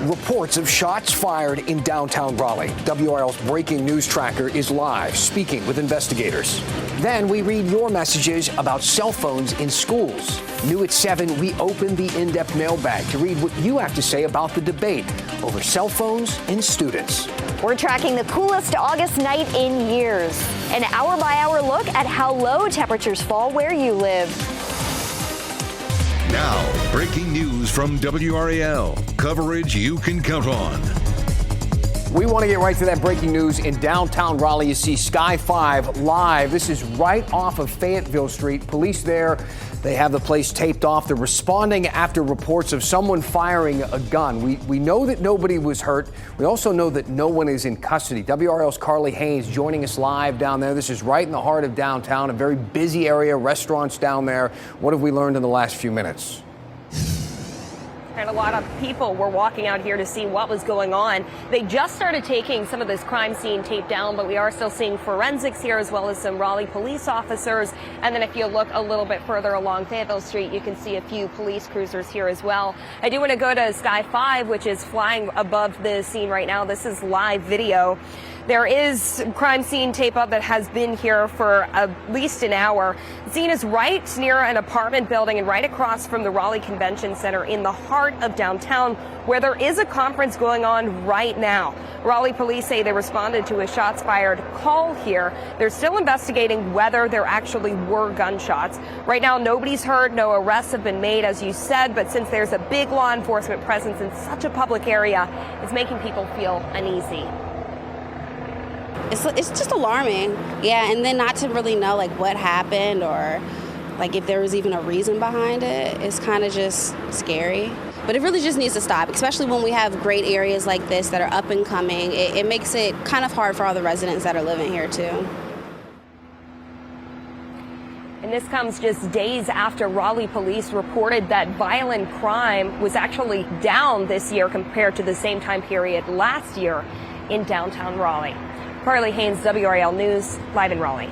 Reports of shots fired in downtown Raleigh. WRAL's breaking news tracker is live, speaking with investigators. Then we read your messages about cell phones in schools. New at 7, we open the in-depth mailbag to read what you have to say about the debate over cell phones and students. We're tracking the coolest August night in years. An hour-by-hour look at how low temperatures fall where you live. Now, breaking news from WRAL. Coverage you can count on. We want to get right to that breaking news in downtown Raleigh. You see Sky 5 live. This is right off of Fayetteville Street. Police there, they have the place taped off. They're responding after reports of someone firing a gun. We know that nobody was hurt. We also know that no one is in custody. WRL's Carly Haynes joining us live down there. This is right in the heart of downtown, a very busy area, restaurants down there. What have we learned in the last few minutes? And a lot of people were walking out here to see what was going on. They just started taking some of this crime scene tape down, but we are still seeing forensics here as well as some Raleigh police officers. And then if you look a little bit further along Fayetteville Street, you can see a few police cruisers here as well. I do want to go to Sky 5, which is flying above the scene right now. This is live video. There is crime scene tape up that has been here for at least an hour. The scene is right near an apartment building and right across from the Raleigh Convention Center in the heart of downtown, where there is a conference going on right now. Raleigh police say they responded to a shots fired call here. They're still investigating whether there actually were gunshots. Right now, nobody's hurt. No arrests have been made, as you said. But since there's a big law enforcement presence in such a public area, it's making people feel uneasy. It's just alarming, yeah, and then not to really know like what happened or like if there was even a reason behind it. It's kind of just scary, but it really just needs to stop, especially when we have great areas like this that are up and coming. It makes it kind of hard for all the residents that are living here too. And this comes just days after Raleigh police reported that violent crime was actually down this year compared to the same time period last year in downtown Raleigh. Carly Haynes, WRAL News, live in Raleigh.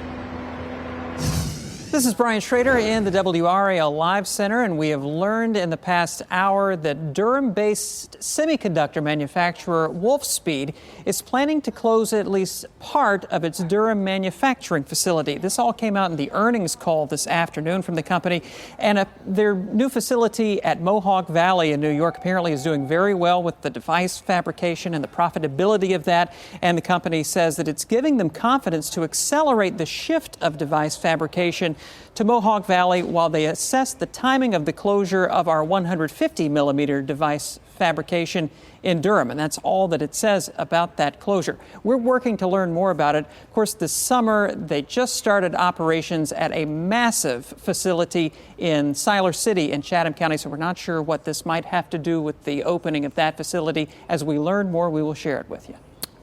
This is Brian Schrader in the WRAL Live Center, and we have learned in the past hour that Durham-based semiconductor manufacturer Wolfspeed is planning to close at least part of its Durham manufacturing facility. This all came out in the earnings call this afternoon from the company, and their new facility at Mohawk Valley in New York apparently is doing very well with the device fabrication and the profitability of that, and the company says that it's giving them confidence to accelerate the shift of device fabrication to Mohawk Valley while they assess the timing of the closure of our 150 millimeter device fabrication in Durham. And that's all that it says about that closure. We're working to learn more about it. Of course, this summer, they just started operations at a massive facility in Siler City in Chatham County. So we're not sure what this might have to do with the opening of that facility. As we learn more, we will share it with you.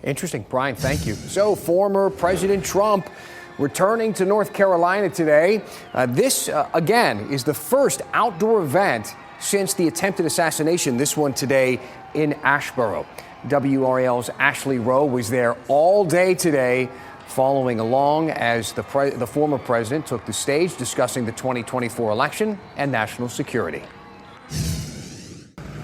Interesting. Brian, thank you. So former President Trump returning to North Carolina today. This, again, is the first outdoor event since the attempted assassination, this one today in Asheboro. WRAL's Ashley Rowe was there all day today, following along as the former president took the stage discussing the 2024 election and national security.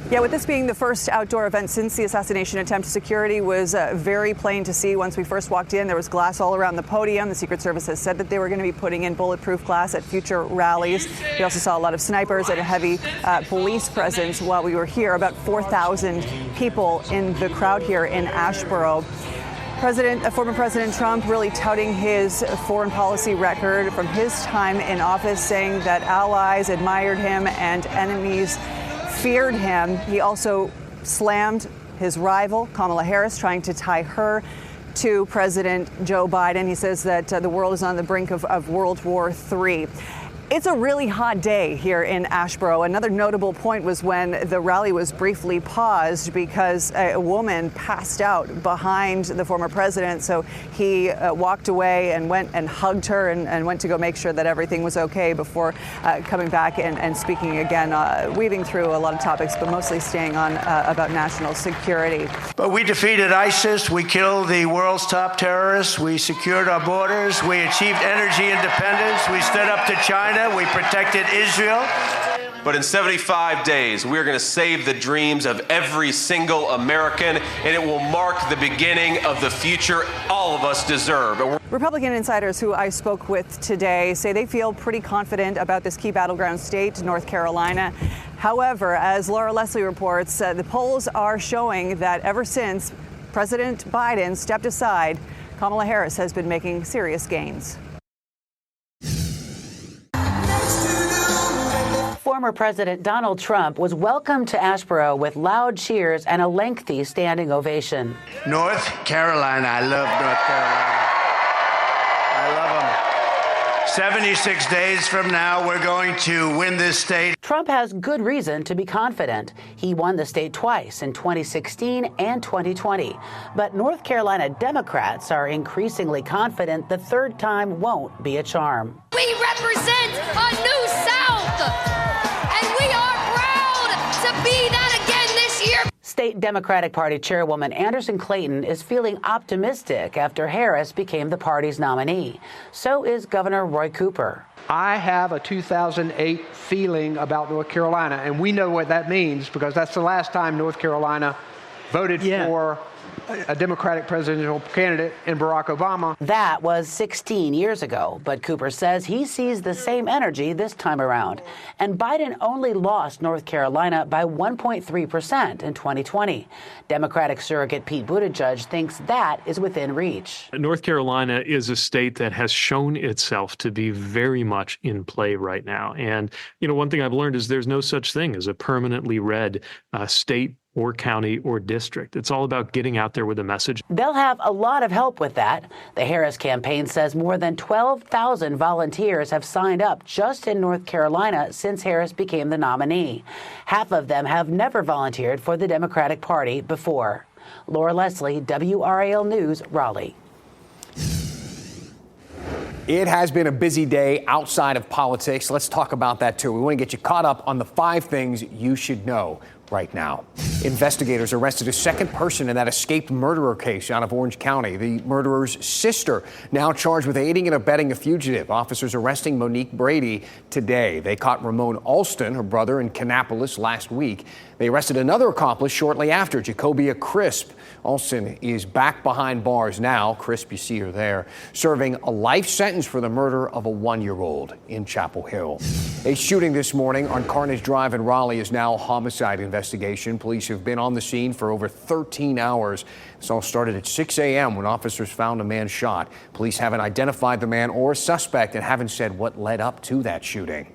Yeah, with this being the first outdoor event since the assassination attempt, security was very plain to see. Once we first walked in, there was glass all around the podium. The Secret Service has said that they were going to be putting in bulletproof glass at future rallies. We also saw a lot of snipers and a heavy police presence while we were here. About 4,000 people in the crowd here in Asheboro. Former President Trump really touting his foreign policy record from his time in office, saying that allies admired him and enemies feared him. He also slammed his rival, Kamala Harris, trying to tie her to President Joe Biden. He says that the world is on the brink of World War III. It's a really hot day here in Asheboro. Another notable point was when the rally was briefly paused because a woman passed out behind the former president. So he walked away and went and hugged her and went to go make sure that everything was okay before coming back and speaking again, weaving through a lot of topics, but mostly staying on about national security. But we defeated ISIS. We killed the world's top terrorists. We secured our borders. We achieved energy independence. We stood up to China. We protected Israel. but in 75 days, we're going to save the dreams of every single American, and it will mark the beginning of the future all of us deserve. Republican insiders who I spoke with today say they feel pretty confident about this key battleground state, North Carolina. However, as Laura Leslie reports, the polls are showing that ever since President Biden stepped aside, Kamala Harris has been making serious gains. Former President Donald Trump was welcomed to Asheboro with loud cheers and a lengthy standing ovation. North Carolina. I love North Carolina. I love them. 76 days from now, we're going to win this state. Trump has good reason to be confident. He won the state twice in 2016 and 2020. But North Carolina Democrats are increasingly confident the third time won't be a charm. We represent a new South, and we are proud to be that again this year. State Democratic Party Chairwoman Anderson Clayton is feeling optimistic after Harris became the party's nominee. So is Governor Roy Cooper. I have a 2008 feeling about North Carolina, and we know what that means because that's the last time North Carolina voted for a Democratic presidential candidate in Barack Obama. That was 16 years ago, but Cooper says he sees the same energy this time around. And Biden only lost North Carolina by 1.3% in 2020. Democratic surrogate Pete Buttigieg thinks that is within reach. North Carolina is a state that has shown itself to be very much in play right now. And, one thing I've learned is there's no such thing as a permanently red state or county or district. It's all about getting out there with a message. They'll have a lot of help with that. The Harris campaign says more than 12,000 volunteers have signed up just in North Carolina since Harris became the nominee. Half of them have never volunteered for the Democratic Party before. Laura Leslie, WRAL News, Raleigh. It has been a busy day outside of politics. Let's talk about that, too. We want to get you caught up on the 5 things you should know right now. Investigators arrested a second person in that escaped murderer case out of Orange County. The murderer's sister now charged with aiding and abetting a fugitive. Officers arresting Monique Brady today. They caught Ramon Alston, her brother, in Kannapolis last week. They arrested another accomplice shortly after, Jacobia Crisp. Alston is back behind bars now. Crisp, you see her there, serving a life sentence for the murder of a 1-year-old in Chapel Hill. A shooting this morning on Carnage Drive in Raleigh is now a homicide investigation. Police have been on the scene for over 13 hours. This all started at 6 a.m. when officers found a man shot. Police haven't identified the man or a suspect and haven't said what led up to that shooting.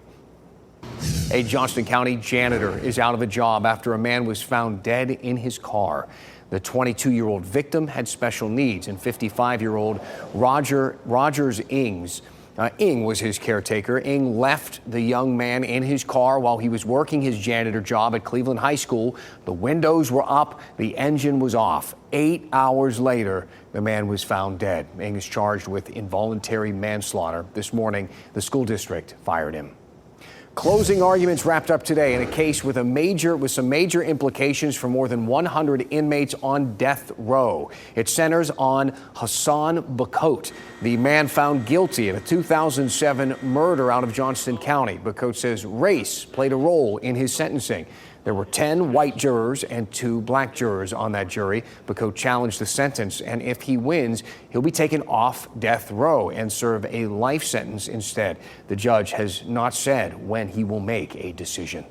A Johnston County janitor is out of a job after a man was found dead in his car. The 22-year-old victim had special needs, and 55-year-old Rogers Ing was his caretaker. Ing left the young man in his car while he was working his janitor job at Cleveland High School. The windows were up, the engine was off. 8 hours later, the man was found dead. Ing is charged with involuntary manslaughter. This morning, the school district fired him. Closing arguments wrapped up today in a case with some major implications for more than 100 inmates on death row. It centers on Hassan Bacote, the man found guilty in a 2007 murder out of Johnston County. Bacote says race played a role in his sentencing. There were 10 white jurors and 2 black jurors on that jury. Bacote challenged the sentence, and if he wins, he'll be taken off death row and serve a life sentence instead. The judge has not said when he will make a decision.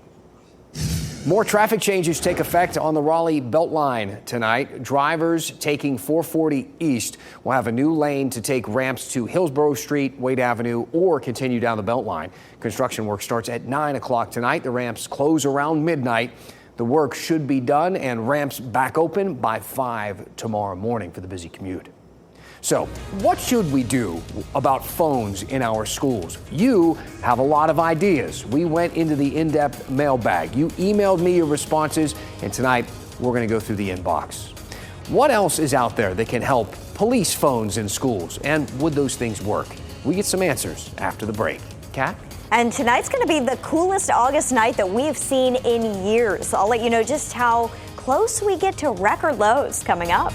More traffic changes take effect on the Raleigh Beltline tonight. Drivers taking 440 east will have a new lane to take ramps to Hillsborough Street, Wade Avenue, or continue down the Beltline. Construction work starts at 9 o'clock tonight. The ramps close around midnight. The work should be done and ramps back open by 5 tomorrow morning for the busy commute. So, what should we do about phones in our schools? You have a lot of ideas. We went into the in-depth mailbag. You emailed me your responses, and tonight we're going to go through the inbox. What else is out there that can help police phones in schools? And would those things work? We get some answers after the break. Kat? And tonight's going to be the coolest August night that we've seen in years. I'll let you know just how close we get to record lows coming up.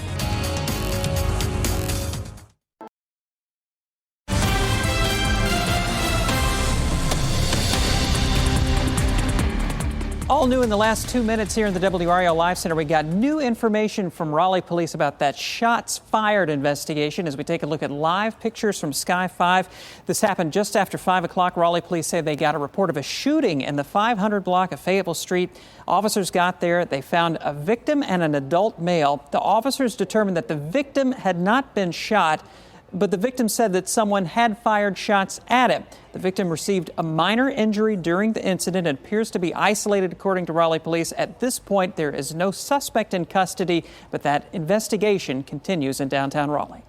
All new in the last 2 minutes here in the WRAL Live Center. We got new information from Raleigh police about that shots fired investigation as we take a look at live pictures from Sky 5. This happened just after 5 o'clock. Raleigh police say they got a report of a shooting in the 500 block of Fayetteville Street. Officers got there. They found a victim and an adult male. The officers determined that the victim had not been shot, but the victim said that someone had fired shots at him. The victim received a minor injury during the incident and appears to be isolated, according to Raleigh police. At this point, there is no suspect in custody, but that investigation continues in downtown Raleigh.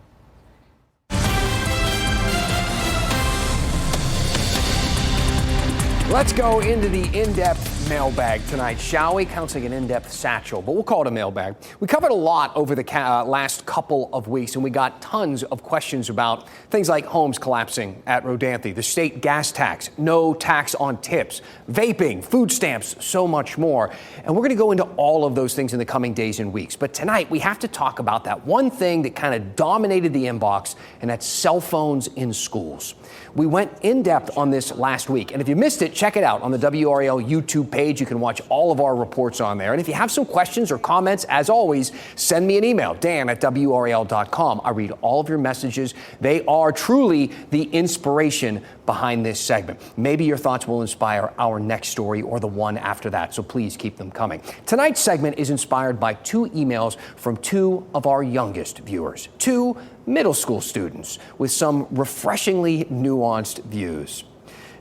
Let's go into the in-depth mailbag tonight, shall we? Counseling an in-depth satchel, but we'll call it a mailbag. We covered a lot over the last couple of weeks, and we got tons of questions about things like homes collapsing at Rodanthe, the state gas tax, no tax on tips, vaping, food stamps, so much more. And we're going to go into all of those things in the coming days and weeks. But tonight, we have to talk about that one thing that kind of dominated the inbox, and that's cell phones in schools. We went in depth on this last week, and if you missed it, check it out on the WRAL YouTube page. You can watch all of our reports on there. And if you have some questions or comments, as always, send me an email, dan@WRAL.com. I read all of your messages. They are truly the inspiration behind this segment. Maybe your thoughts will inspire our next story or the one after that, so please keep them coming. Tonight's segment is inspired by 2 emails from 2 of our youngest viewers, 2 middle school students with some refreshingly nuanced views.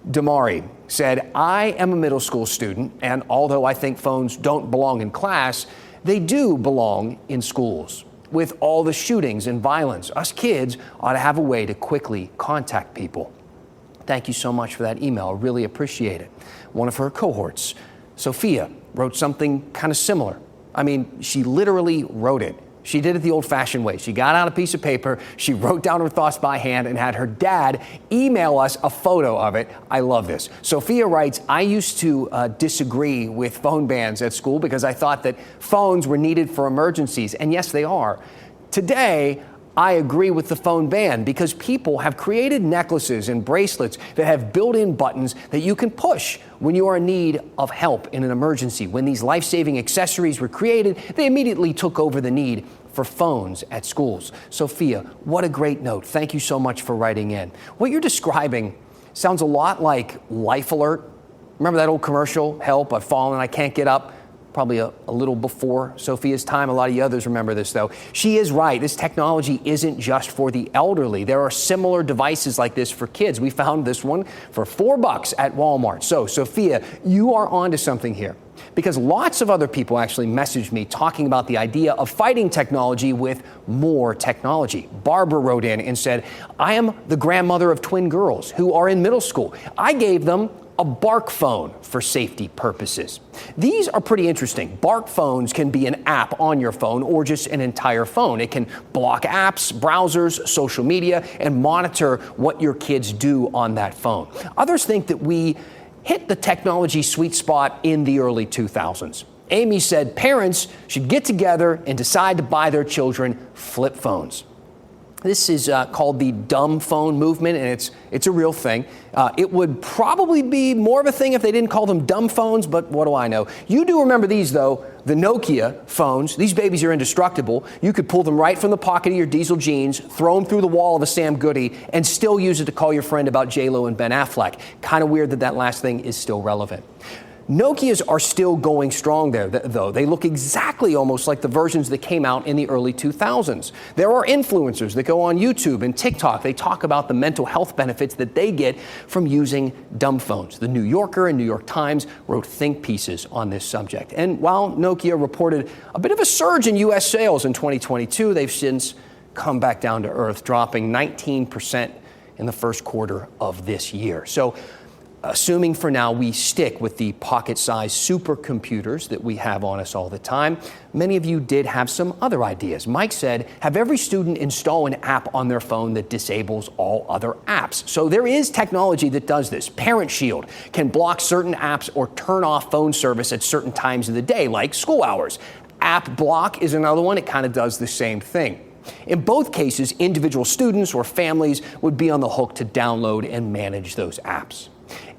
Damari said, I am a middle school student, and although I think phones don't belong in class, they do belong in schools. With all the shootings and violence, us kids ought to have a way to quickly contact people. Thank you so much for that email. I really appreciate it. One of her cohorts, Sophia, wrote something kind of similar. I mean, she literally wrote it. She did it the old-fashioned way. She got out a piece of paper, she wrote down her thoughts by hand, and had her dad email us a photo of it. I love this. Sophia writes, I used to disagree with phone bans at school because I thought that phones were needed for emergencies, and yes, they are. Today, I agree with the phone ban because people have created necklaces and bracelets that have built-in buttons that you can push when you are in need of help in an emergency. When these life-saving accessories were created, they immediately took over the need for phones at schools. Sophia, what a great note. Thank you so much for writing in. What you're describing sounds a lot like Life Alert. Remember that old commercial, Help, I've fallen, I can't get up? Probably a little before Sophia's time. A lot of you others remember this, though. She is right. This technology isn't just for the elderly. There are similar devices like this for kids. We found this one for $4 at Walmart. So, Sophia, you are onto something here, because lots of other people actually messaged me talking about the idea of fighting technology with more technology. Barbara wrote in and said, I am the grandmother of twin girls who are in middle school. I gave them a Bark phone for safety purposes. These are pretty interesting. Bark phones can be an app on your phone or just an entire phone. It can block apps, browsers, social media, and monitor what your kids do on that phone. Others think that we hit the technology sweet spot in the early 2000s. Amy said parents should get together and decide to buy their children flip phones. This is called the dumb phone movement, and it's a real thing. It would probably be more of a thing if they didn't call them dumb phones, but what do I know? You do remember these, though, the Nokia phones. These babies are indestructible. You could pull them right from the pocket of your diesel jeans, throw them through the wall of a Sam Goody, and still use it to call your friend about J-Lo and Ben Affleck. Kind of weird that that last thing is still relevant. Nokias are still going strong there, though. They look exactly almost like the versions that came out in the early 2000s. There are influencers that go on YouTube and TikTok. They talk about the mental health benefits that they get from using dumb phones. The New Yorker and New York Times wrote think pieces on this subject. And while Nokia reported a bit of a surge in U.S. sales in 2022, they've since come back down to earth, dropping 19% in the first quarter of this year. So, assuming for now we stick with the pocket-sized supercomputers that we have on us all the time, many of you did have some other ideas. Mike said, have every student install an app on their phone that disables all other apps. So there is technology that does this. Parent Shield can block certain apps or turn off phone service at certain times of the day, like school hours. App Block is another one. It kind of does the same thing. In both cases, individual students or families would be on the hook to download and manage those apps.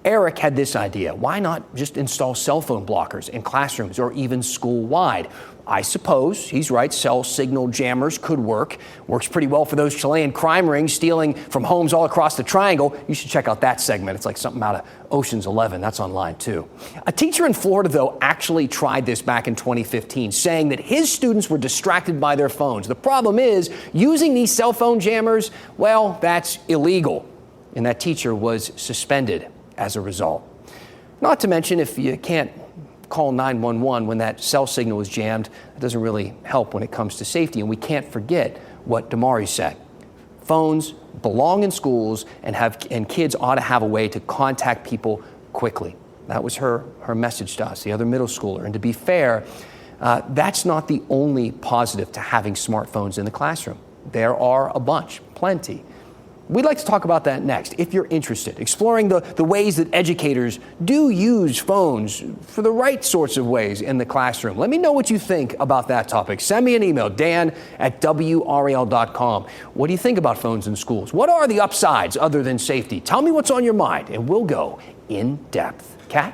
Eric had this idea. Why not just install cell phone blockers in classrooms or even school-wide? I suppose he's right. Cell signal jammers could work. Works pretty well for those Chilean crime rings stealing from homes all across the triangle. You should check out that segment. It's like something out of Ocean's 11. That's online, too. A teacher in Florida, though, actually tried this back in 2015, saying that his students were distracted by their phones. The problem is using these cell phone jammers, well, that's illegal. And that teacher was suspended as a result. Not to mention, if you can't call 911 when that cell signal is jammed, it doesn't really help when it comes to safety. And we can't forget what Damari said. Phones belong in schools, and kids ought to have a way to contact people quickly. That was her message to us, the other middle schooler. And to be fair, that's not the only positive to having smartphones in the classroom. There are a bunch, plenty. We'd like to talk about that next, if you're interested, exploring the ways that educators do use phones for the right sorts of ways in the classroom. Let me know what you think about that topic. Send me an email, dan@WRAL.com. What do you think about phones in schools? What are the upsides other than safety? Tell me what's on your mind, and we'll go in depth. Kat?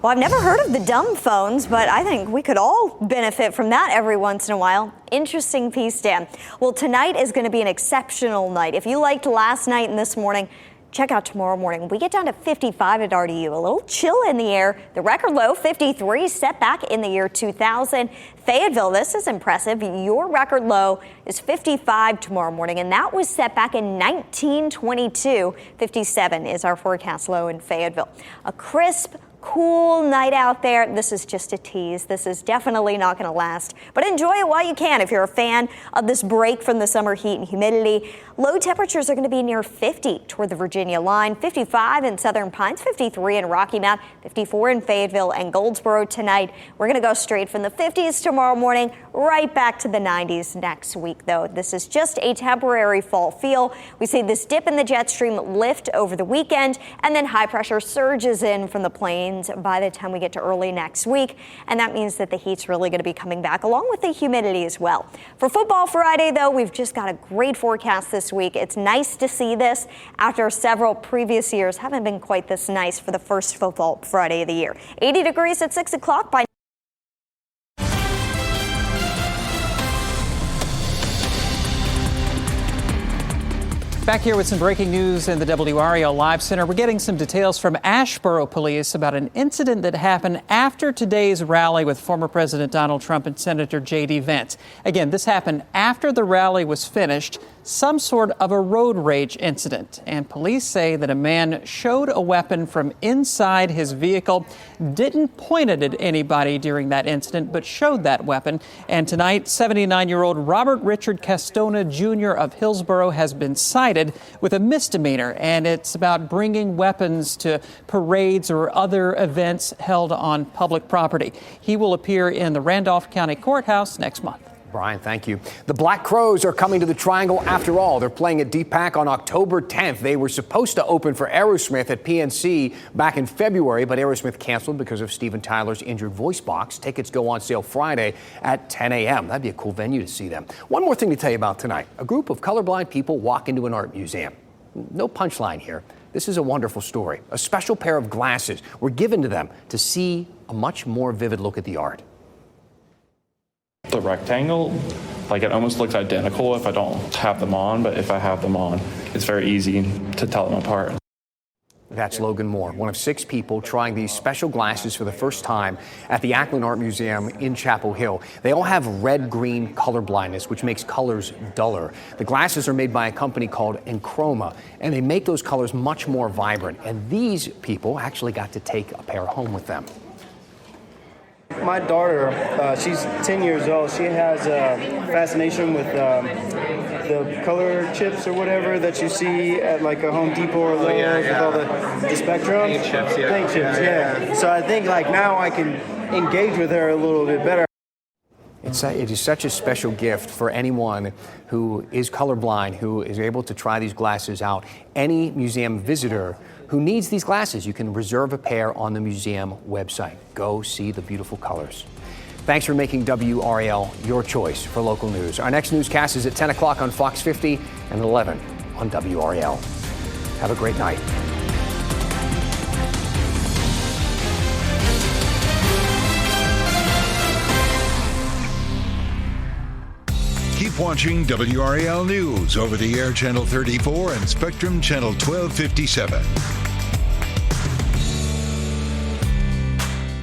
Well, I've never heard of the dumb phones, but I think we could all benefit from that every once in a while. Interesting piece, Dan. Well, tonight is going to be an exceptional night. If you liked last night and this morning, check out tomorrow morning. We get down to 55 at RDU. A little chill in the air. The record low, 53, set back in the year 2000. Fayetteville, this is impressive. Your record low is 55 tomorrow morning, and that was set back in 1922. 57 is our forecast low in Fayetteville. A crisp, cool night out there. This is just a tease. This is definitely not going to last, but enjoy it while you can if you're a fan of this break from the summer heat and humidity. Low temperatures are going to be near 50 toward the Virginia line, 55 in Southern Pines, 53 in Rocky Mount, 54 in Fayetteville and Goldsboro tonight. We're going to go straight from the 50s tomorrow morning, right back to the 90s next week, though. This is just a temporary fall feel. We see this dip in the jet stream lift over the weekend, and then high pressure surges in from the plains by the time we get to early next week, and that means that the heat's really going to be coming back along with the humidity as well. For Football Friday, though, we've just got a great forecast this week. It's nice to see this after several previous years haven't been quite this nice for the first Football Friday of the year. 80 degrees at 6 o'clock by Back here with some breaking news in the WRAL Live Center. We're getting some details from Asheboro Police about an incident that happened after today's rally with former President Donald Trump and Senator J.D. Vance. Again, this happened after the rally was finished, some sort of a road rage incident. And police say that a man showed a weapon from inside his vehicle, didn't point it at anybody during that incident, but showed that weapon. And tonight, 79-year-old Robert Richard Castona Jr. of Hillsborough has been cited with a misdemeanor, and it's about bringing weapons to parades or other events held on public property. He will appear in the Randolph County Courthouse next month. Brian, thank you. The Black Crows are coming to the Triangle after all. They're playing at DPAC on October 10th. They were supposed to open for Aerosmith at PNC back in February, but Aerosmith canceled because of Steven Tyler's injured voice box. Tickets go on sale Friday at 10 a.m. That'd be a cool venue to see them. One more thing to tell you about tonight. A group of colorblind people walk into an art museum. No punchline here. This is a wonderful story. A special pair of glasses were given to them to see a much more vivid look at the art. The rectangle, like it almost looks identical if I don't have them on, but if I have them on, it's very easy to tell them apart. That's Logan Moore, one of 6 people trying these special glasses for the first time at the Ackland Art Museum in Chapel Hill. They all have red-green color blindness, which makes colors duller. The glasses are made by a company called Enchroma, and they make those colors much more vibrant. And these people actually got to take a pair home with them. My daughter, she's 10 years old. She has a fascination with the color chips or whatever that you see at like a Home Depot or Lowe's with all the spectrum. Paint chips, yeah. Paint chips, yeah. So I think like now I can engage with her a little bit better. It is such a special gift for anyone who is colorblind, who is able to try these glasses out. Any museum visitor who needs these glasses, you can reserve a pair on the museum website. Go see the beautiful colors. Thanks for making WRAL your choice for local news. Our next newscast is at 10 o'clock on Fox 50 and 11 on WRAL. Have a great night. Keep watching WRAL News over the air Channel 34 and Spectrum Channel 1257.